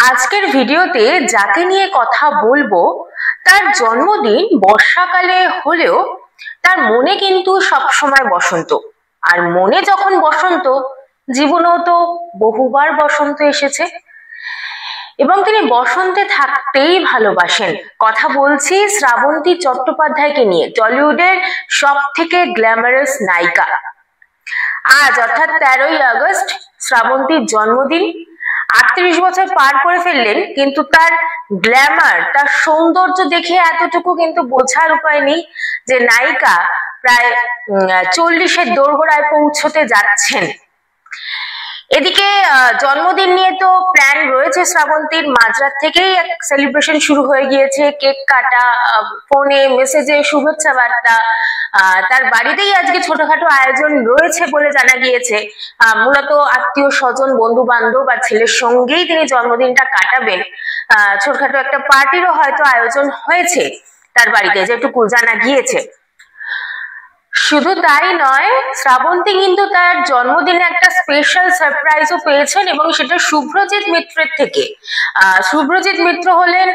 আজকের ভিডিওতে যাকে নিয়ে কথা বলবো তার জন্মদিন বর্ষাকালে হলেও তার মনে কিন্তু সবসময় বসন্ত। আর মনে যখন বসন্ত, জীবনেও তো বহুবার বসন্ত এসেছে এবং তিনি বসন্তে থাকতেই ভালোবাসেন। কথা বলছি শ্রাবন্তী চট্টোপাধ্যায়কে নিয়ে, টলিউডের সব থেকে গ্ল্যামারাস নায়িকা। আজ অর্থাৎ 13ই আগস্ট শ্রাবন্তীর জন্মদিন। 38 বছর পার করে ফেললেন, কিন্তু তার গ্ল্যামার, তার সৌন্দর্য দেখে এতটুকু কিন্তু বোঝার উপায় নেই যে নায়িকা প্রায় 40-এর দোরগোড়ায় পৌঁছতে যাচ্ছেন। এদিকে জন্মদিন নিয়ে তো প্ল্যান রয়েছে শ্রাবন্তীর। মাঝরাত থেকেই এক সেলিব্রেশন শুরু হয়ে গিয়েছে, কেক কাটা, ফোনে মেসেজে শুভেচ্ছা বার্তা। তার বাড়িতেই আজকে ছোটখাটো আয়োজন রয়েছে বলে জানা গিয়েছে। মূলত আত্মীয় স্বজন, বন্ধু বান্ধব আর ছেলের সঙ্গেই তিনি জন্মদিনটা কাটাবেন। ছোটখাটো একটা পার্টিরও হয়তো আয়োজন হয়েছে তার বাড়িতে, যেটুকু জানা গিয়েছে। শুধু তাই নয়, শ্রাবন্তী কিন্তু তার জন্মদিনে একটা স্পেশাল সারপ্রাইজও পেয়েছেন এবং সেটা শুভ্রজিৎ মিত্রের থেকে। শুভ্রজিৎ মিত্র হলেন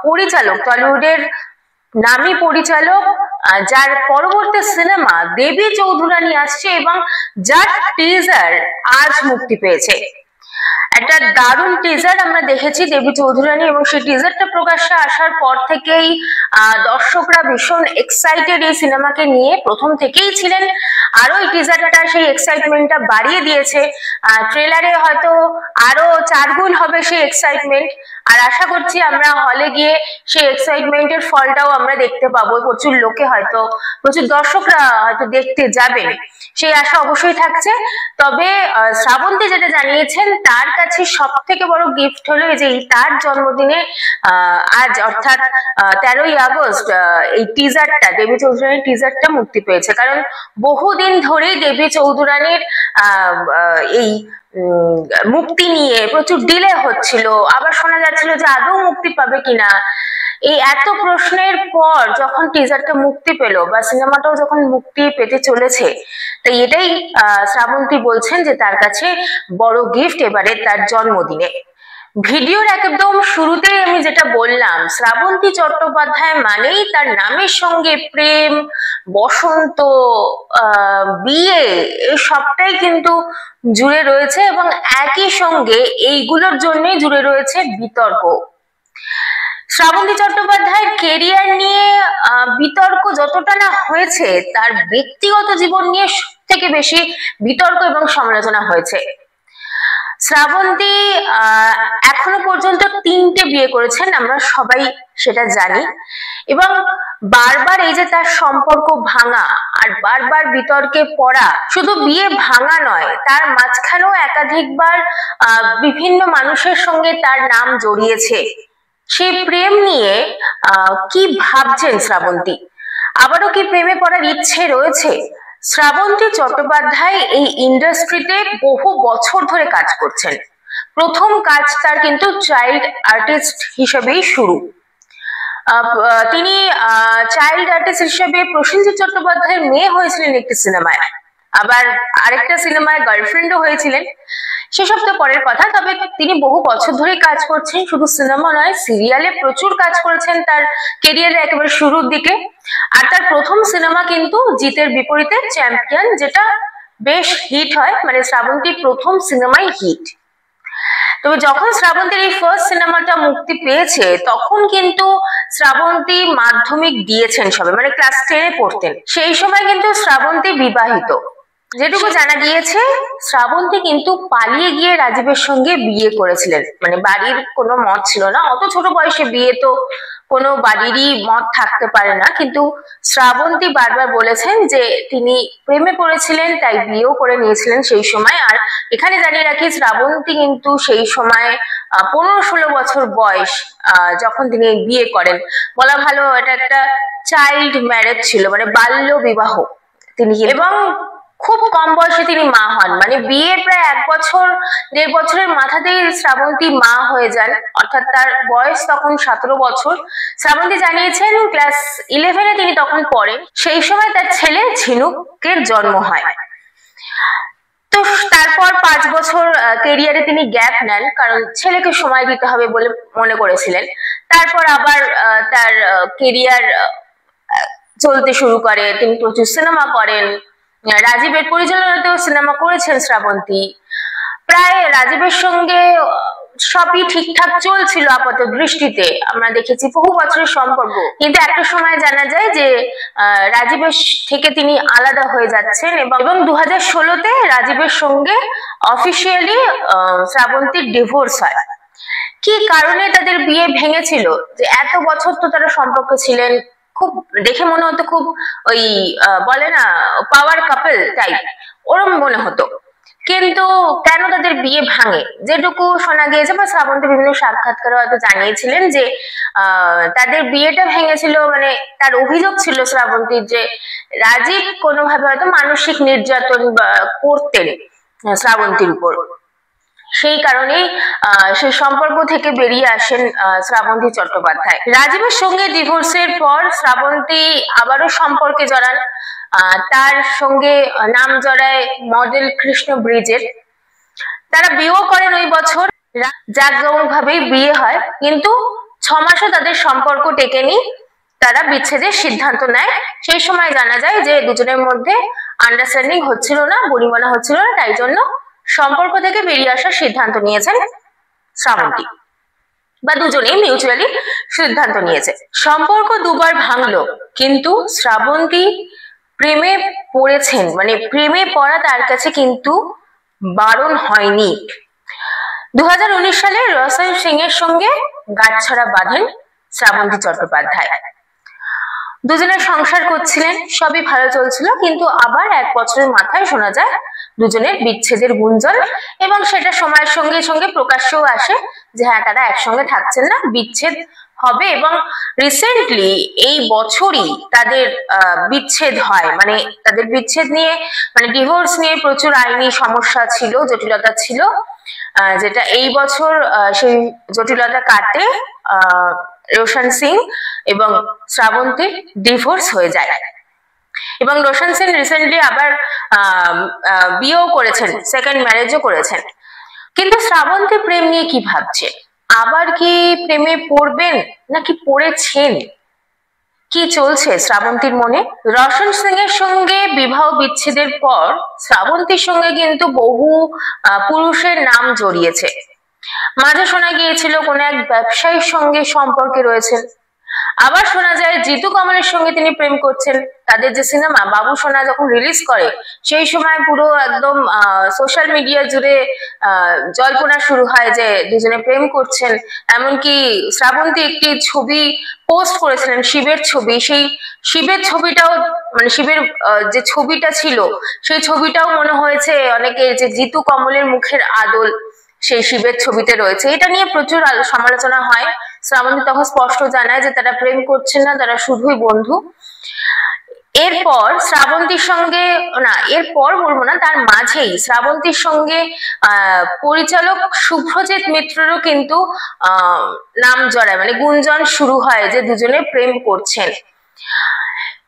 পরিচালক, টলিউডের নামী পরিচালক, যার পরবর্তী সিনেমা দেবী চৌধুরানী আসছে এবং যার টিজার আজ মুক্তি পেয়েছে। একটা দারুণ টিজার আমরা দেখেছি দেবী চৌধুরানী, এবং সেই টিজারটা প্রকাশ্যে আসার পর থেকেই দর্শকরা ভীষণ এক্সাইটেড এই সিনেমাকে নিয়ে, প্রথম থেকেই ছিলেন। আরো এই টিজারটা সেই এক্সাইটমেন্টটা বাড়িয়ে দিয়েছে। ট্রেলারে হয়তো আরো 4 গুণ হবে সেই এক্সাইটমেন্ট। আর আশা করছি আমরা হলে গিয়ে সেই এক্সাইটমেন্টের ফলটাও আমরা দেখতে পাবো। প্রচুর লোকে হয়তো, প্রচুর দর্শকরা হয়তো দেখতে যাবেন, সেই আশা অবশ্যই থাকছে। তবে শ্রাবন্তী যেটা জানিয়েছেন, তার কাছে সব থেকে বড় গিফট হলো যে তার জন্মদিনে আজ অর্থাৎ 13ই আগস্ট এই টিজারটা, দেবী চৌধুরানীর টিজারটা মুক্তি পেয়েছে। কারণ বহুদিন ধরেই দেবী চৌধুরানীর এই মুক্তি নিয়ে প্রচুর ডিলে হচ্ছিল, আবার শোনা যাচ্ছিল যে আদৌ মুক্তি পাবে কিনা। এই এত প্রশ্নের পর যখন টিজারটা মুক্তি পেল, বা সিনেমাটাও যখন মুক্তি পেতে চলেছে, তাই এটাই শ্রাবন্তী বলছেন যে তার কাছে বড় গিফট এবারে তার জন্মদিনে। ভিডিওর একদম শুরুতেই আমি যেটা বললাম, শ্রাবন্তী চট্টোপাধ্যায় মানেই তার নামের সঙ্গে প্রেম, বসন্ত, বিয়ে, এই সবটাই কিন্তু জুড়ে রয়েছে এবং একই সঙ্গে এইগুলোর জন্যই জুড়ে রয়েছে বিতর্ক। শ্রাবন্তী চট্টোপাধ্যায়ের কেরিয়ার নিয়ে বিতর্ক যতটা না হয়েছে, তার ব্যক্তিগত জীবন নিয়ে সবথেকে বেশি বিতর্ক এবং সমালোচনা হয়েছে। শ্রাবন্তী এখনো পর্যন্ত 3টে বিয়ে করেছেন, আমরা সবাই সেটা জানি। এবং বারবার এই যে তার সম্পর্ক ভাঙা আর বারবার বিতর্কে পড়া, শুধু বিয়ে ভাঙা নয়, তার মাঝখানেও একাধিকবার বিভিন্ন মানুষের সঙ্গে তার নাম জড়িয়েছে। সেই প্রেম নিয়ে কি ভাবছেন শ্রাবন্তী? আবারও কি প্রেমে পড়ার ইচ্ছে রয়েছে? শ্রাবন্তী চট্টোপাধ্যায় এই ইন্ডাস্ট্রিতে বহু বছর ধরে কাজ করছেন। প্রথম কাজ তার কিন্তু চাইল্ড আর্টিস্ট হিসেবেই শুরু। তিনি চাইল্ড আর্টিস্ট হিসেবে প্রসেনজিৎ চট্টোপাধ্যায়ের মেয়ে হয়েছিলেন একটি সিনেমায়, আবার আরেকটা সিনেমায় গার্লফ্রেন্ডও হয়েছিলেন, সেসব তো পরের কথা। তবে তিনি বহু বছর ধরে কাজ করছেন, শুধু সিনেমা নয়, সিরিয়ালে প্রচুর কাজ করেছেন তার কেরিয়ারের একেবারে শুরুর দিকে। আর তার প্রথম সিনেমা কিন্তু জিতের বিপরীতে চ্যাম্পিয়ন, যেটা বেশ হিট হয়, মানে শ্রাবন্তীর প্রথম সিনেমাই হিট। তবে যখন শ্রাবন্তীর এই ফার্স্ট সিনেমাটা মুক্তি পেয়েছে, তখন কিন্তু শ্রাবন্তী মাধ্যমিক দিয়েছেন সবে, মানে ক্লাস 10-এ পড়তেন। সেই সময় কিন্তু শ্রাবন্তী বিবাহিত। যেটুকু জানা গিয়েছে, শ্রাবন্তী কিন্তু পালিয়ে গিয়ে রাজীবের সঙ্গে বিয়ে করেছিলেন, মানে বাড়ির কোনো মত ছিল না। অত ছোট বয়সে বিয়ে তো কোনো বাড়িরই মত থাকতে পারে না, কিন্তু শ্রাবন্তী বারবার বলেছেন যে তিনি প্রেমে পড়েছিলেন, তাই বিয়েও করে নিয়েছিলেন সেই সময়। আর এখানে জানিয়ে রাখি, শ্রাবন্তী কিন্তু সেই সময় 15-16 বছর বয়স যখন তিনি বিয়ে করেন। বলা ভালো এটা একটা চাইল্ড ম্যারেজ ছিল, মানে বাল্য বিবাহ তিনি, এবং খুব কম বয়সে তিনি মা হন। মানে বিয়ের প্রায় 1-1.5 বছরের মাথাতেই শ্রাবন্তী মা হয়ে যান, অর্থাৎ তার বয়স তখন 17 বছর। শ্রাবন্তী জানিয়েছেন ক্লাস 11-এ তিনি তখন পড়েন, সেই সময় তার ছেলে ঝিনুকের জন্ম হয়। তো তারপর 5 বছর কেরিয়ারে তিনি গ্যাপ নেন, কারণ ছেলেকে সময় দিতে হবে বলে মনে করেছিলেন। তারপর আবার তার কেরিয়ার চলতে শুরু করে, তিনি প্রচুর সিনেমা করেন। রাজীবের পরিচালনাতেও সিনেমা করেছেন শ্রাবন্তী। প্রায় রাজীবের সঙ্গে সবই ঠিকঠাক চলছিল আপাত দৃষ্টিতে, আমরা দেখেছি বহু বছরের সম্পর্ক। কিন্তু একটা সময় জানা যায় যে রাজীবের থেকে তিনি আলাদা হয়ে যাচ্ছেন, এবং 2016-তে রাজীবের সঙ্গে অফিসিয়ালি শ্রাবন্তীর ডিভোর্স হয়। কি কারণে তাদের বিয়ে ভেঙেছিল, যে এত বছর তো তারা সম্পর্কে ছিলেন, খুব দেখে মনে হতো খুব ওই বলে না পাওয়ার কাপল টাইপ, ওরম মনে হতো। কিন্তু কেন তাদের বিয়ে ভাঙে, যেটুকু শোনা গিয়েছে বা শ্রাবন্তী বিভিন্ন সাক্ষাৎকারে হয়তো জানিয়েছিলেন যে তাদের বিয়েটা ভেঙেছিল, মানে তার অভিযোগ ছিল শ্রাবন্তীর যে রাজীব কোনোভাবে হয়তো মানসিক নির্যাতন করতেন শ্রাবন্তীর উপর। সেই কারণেই সেই সম্পর্ক থেকে বেরিয়ে আসেন শ্রাবন্তী চট্টোপাধ্যায়। রাজীবের সঙ্গে ডিভোর্সের পর শ্রাবন্তী আবারও সম্পর্কে জড়ান, তার সঙ্গে নাম জড়ায় মডেল কৃষ্ণ ব্রিজের। তারা বিয়েও করেন ওই বছর, জাঁকজমক ভাবেই বিয়ে হয়। কিন্তু 6 মাসও তাদের সম্পর্ক টেকেনি, তারা বিচ্ছেদের সিদ্ধান্ত নেয়। সেই সময় জানা যায় যে দুজনের মধ্যে আন্ডারস্ট্যান্ডিং হচ্ছিল না, বনিবনা হচ্ছিল না, তাই জন্য সম্পর্ক থেকে বেরিয়ে আসার সিদ্ধান্ত নিয়েছেন শ্রাবন্তী, বা দুজনেই মিউচুয়ালি সিদ্ধান্ত নিয়েছে। সম্পর্ক দুবার ভাঙলো, কিন্তু শ্রাবন্তী প্রেমে পড়েছেন, মানে প্রেমে পড়া তার কাছে কিন্তু বারণ হয়নি। 2019 সালে রসন সিং এর সঙ্গে গাঁটছড়া বাঁধেন শ্রাবন্তী চট্টোপাধ্যায়। দুজনের সংসার করছিলেন, সবই ভালো চলছিল, কিন্তু আবার 1 বছরের মাথায় শোনা যায় দুজনের বিচ্ছেদের গুঞ্জন, এবং সেটা সময়ের সঙ্গে সঙ্গে প্রকাশ্যও আসে যে হ্যাঁ তারা একসঙ্গে থাকছেন না, বিচ্ছেদ হবে। এবং রিসেন্টলি এই বছরই তাদের বিচ্ছেদ হয়, মানে তাদের বিচ্ছেদ নিয়ে, মানে ডিভোর্স নিয়ে প্রচুর আইনি সমস্যা ছিল, জটিলতা ছিল, যেটা এই বছর সেই জটিলতা কাটে রোশন সিং এবং শ্রাবন্তীর ডিভোর্স হয়ে যায়। এবং রোশন সিং রিসেন্টলি আবার বিয়েও করেছেন, সেকেন্ড ম্যারেজও করেছেন। কিন্তু শ্রাবন্তী প্রেম নিয়ে কি ভাবছে, আবার কি প্রেমে পড়বেন নাকি পড়েছেন, কি চলছে শ্রাবন্তীর মনে? রোশন সিং এর সঙ্গে বিবাহ বিচ্ছেদের পর শ্রাবন্তীর সঙ্গে কিন্তু বহু পুরুষের নাম জড়িয়েছে। মাঝে শোনা গিয়েছিল কোন এক ব্যবসায়ীর সঙ্গে সম্পর্কে রয়েছেন, আবার শোনা যায় জিতু কমলের সঙ্গে তিনি প্রেম করছেন। তাদের যে সিনেমা বাবু সোনা যখন রিলিজ করে সেই সময় পুরো একদম সোশ্যাল মিডিয়া জুড়ে জল্পনা শুরু হয় যে দুজনে প্রেম করছেন। এমনকি শ্রাবন্তী একটি ছবি পোস্ট করেছিলেন, শিবের ছবি, সেই শিবের ছবিটাও, মানে শিবের যে ছবিটা ছিল সেই ছবিটাও মনে হয়েছে অনেকে যে জিতু কমলের মুখের আদল সেই শিবের ছবিতে রয়েছে। এটা নিয়ে প্রচুর সমালোচনা হয়। শ্রাবন্তী তখন স্পষ্ট জানায় যে তারা প্রেম করছেন না, তারা শুধুই বন্ধু। এরপর শ্রাবন্তীর সঙ্গে, না এরপর বলবো না, তার মাঝেই শ্রাবন্তীর সঙ্গে পরিচালক শুভ্রজিৎ মিত্রেরও কিন্তু নাম জড়ায়, মানে গুঞ্জন শুরু হয় যে দুজনে প্রেম করছেন।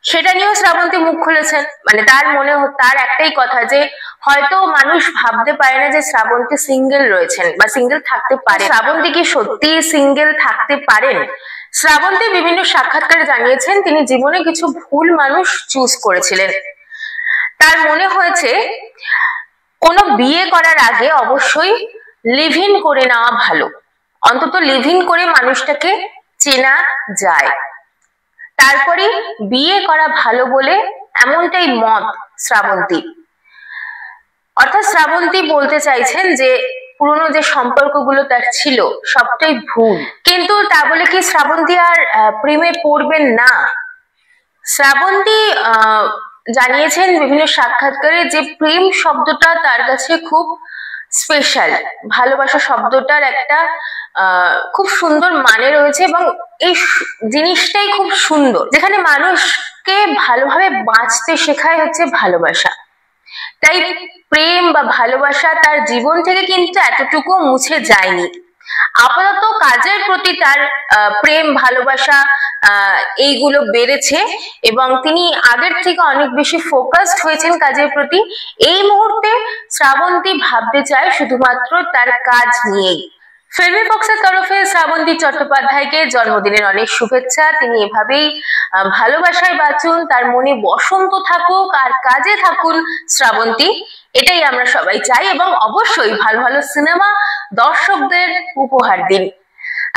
সেটা নিয়েও শ্রাবন্তী মুখ খুলেছেন, মানে তার মনে, তার একটাই কথা যে হয়তো মানুষ ভাবতে পারে না যে শ্রাবন্তী সিঙ্গেল রয়েছেন বা সিঙ্গেল থাকতে পারে। শ্রাবন্তী কি সত্যি সিঙ্গেল থাকতে পারেন? শ্রাবন্তী বিভিন্ন সাক্ষাৎকারে জানিয়েছেন তিনি জীবনে কিছু ভুল মানুষ চুজ করেছিলেন। তার মনে হয়েছে কোনো বিয়ে করার আগে অবশ্যই লিভ ইন করে নেওয়া ভালো, অন্তত লিভ ইন করে মানুষটাকে চেনা যায়, তারপরে বিয়ে করা ভালো বলে এমনটাই মত শ্রাবন্তী। অর্থাৎ শ্রাবন্তী বলতে চাইছেন যে পুরনো যে সম্পর্কগুলো তার ছিল সবটাই ভুল। কিন্তু তা বলে কি শ্রাবন্তী আর প্রেমে পড়বেন না? শ্রাবন্তী জানিয়েছেন বিভিন্ন সাক্ষাৎকারে যে প্রেম শব্দটা তার কাছে খুব স্পেশাল, ভালোবাসা শব্দটার একটা খুব সুন্দর মানে রয়েছে, এবং এই জিনিসটাই খুব সুন্দর, যেখানে মানুষকে ভালোভাবে বাঁচতে শেখায় হচ্ছে ভালোবাসা। তাই প্রেম বা ভালোবাসা তার জীবন থেকে কিন্তু এতটুকু মুছে যায়নি। আপাতত কাজের প্রতি তার প্রেম ভালোবাসা এইগুলো বেড়েছে এবং তিনি আগের থেকে অনেক বেশি ফোকাসড হয়েছেন কাজের প্রতি। এই মুহূর্তে শ্রাবন্তী ভাবতে চায় শুধুমাত্র তার কাজ নিয়েই। ফিল্মি ফক্সের তরফে শ্রাবন্তী চট্টোপাধ্যায়কে জন্মদিনের অনেক শুভেচ্ছা। তিনি এভাবেই ভালোবাসায় বাঁচুন, তার মনে বসন্ত থাকুক আর কাজে থাকুন শ্রাবন্তী, এটাই আমরা সবাই চাই এবং অবশ্যই ভালো ভালো সিনেমা দর্শকদের উপহার দিন।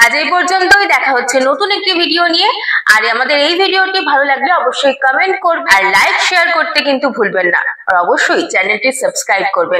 আজ এই পর্যন্তই, দেখা হচ্ছে নতুন একটি ভিডিও নিয়ে। আর আমাদের এই ভিডিওটি ভালো লাগলে অবশ্যই কমেন্ট করবেন আর লাইক শেয়ার করতে কিন্তু ভুলবেন না, আর অবশ্যই চ্যানেলটি সাবস্ক্রাইব করবেন।